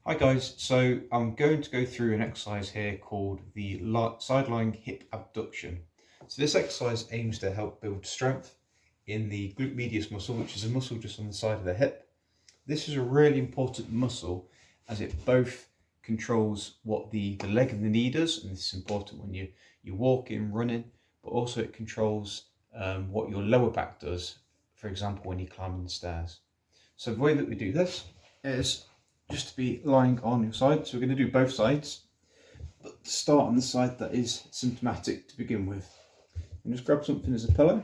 Hi guys, so I'm going to go through an exercise here called the Sidelying Hip Abduction. So this exercise aims to help build strength in the glute medius muscle, which is a muscle just on the side of the hip. This is a really important muscle as it both controls what the leg and the knee does, and this is important when you're walking, running, but also it controls what your lower back does, for example, when you're climbing the stairs. So the way that we do this is just to be lying on your side. So we're going to do both sides, but start on the side that is symptomatic to begin with. And just grab something as a pillow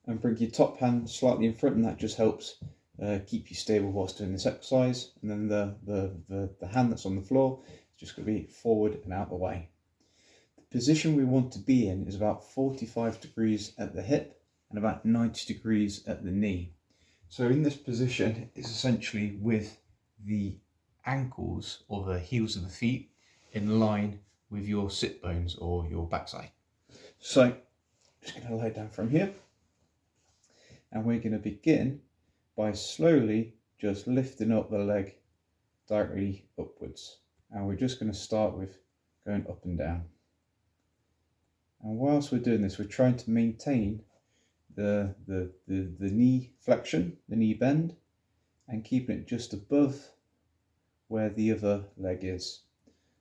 and bring your top hand slightly in front, and that just helps keep you stable whilst doing this exercise. And then the hand that's on the floor is just going to be forward and out the way. The position we want to be in is about 45 degrees at the hip and about 90 degrees at the knee. So in this position is essentially with the ankles or the heels of the feet in line with your sit bones or your backside. So just going to lay down from here, and we're going to begin by slowly just lifting up the leg directly upwards, and we're just going to start with going up and down. And whilst we're doing this, we're trying to maintain the knee flexion, the knee bend, and keeping it just above where the other leg is.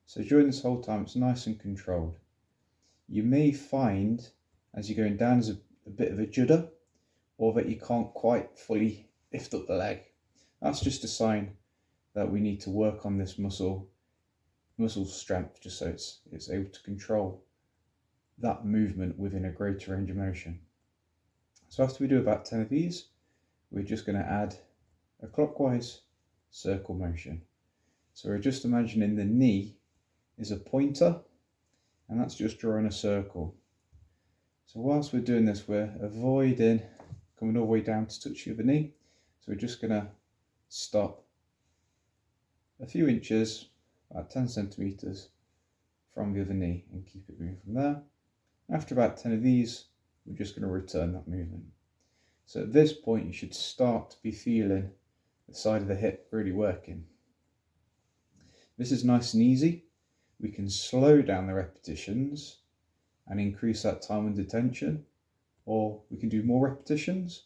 So during this whole time it's nice and controlled. You may find as you're going down as a bit of a judder, or that you can't quite fully lift up the leg. That's just a sign that we need to work on this muscle strength, just so it's able to control that movement within a greater range of motion. So after we do about 10 of these, we're just going to add a clockwise circle motion. So we're just imagining the knee is a pointer, and that's just drawing a circle. So whilst we're doing this, we're avoiding coming all the way down to touch the other knee. So we're just going to stop a few inches, about 10 centimeters from the other knee, and keep it moving from there. After about 10 of these, we're just going to return that movement. So at this point, you should start to be feeling the side of the hip really working. This is nice and easy. We can slow down the repetitions and increase that time under tension, or we can do more repetitions,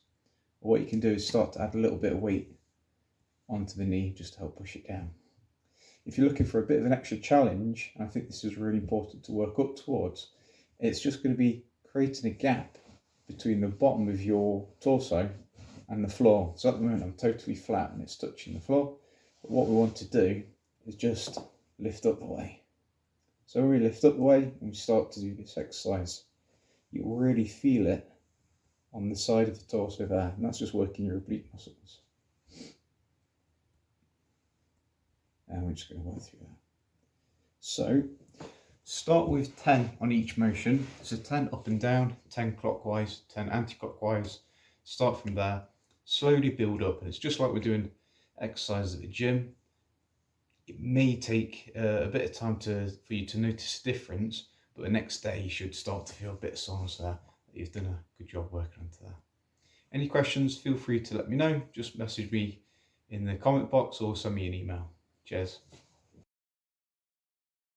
or what you can do is start to add a little bit of weight onto the knee just to help push it down. If you're looking for a bit of an extra challenge, and I think this is really important to work up towards, it's just going to be creating a gap between the bottom of your torso and the floor. So at the moment I'm totally flat and it's touching the floor, but what we want to do is just lift up the way. So when we lift up the way and we start to do this exercise, you'll really feel it on the side of the torso there, and that's just working your oblique muscles. And we're just going to work through that. So start with 10 on each motion. So 10 up and down, 10 clockwise, 10 anti-clockwise. Start from there, slowly build up. And it's just like we're doing exercises at the gym. It may take a bit of time for you to notice a difference, but the next day you should start to feel a bit of soreness there. You've done a good job working onto that. Any questions, feel free to let me know. Just message me in the comment box or send me an email. Cheers.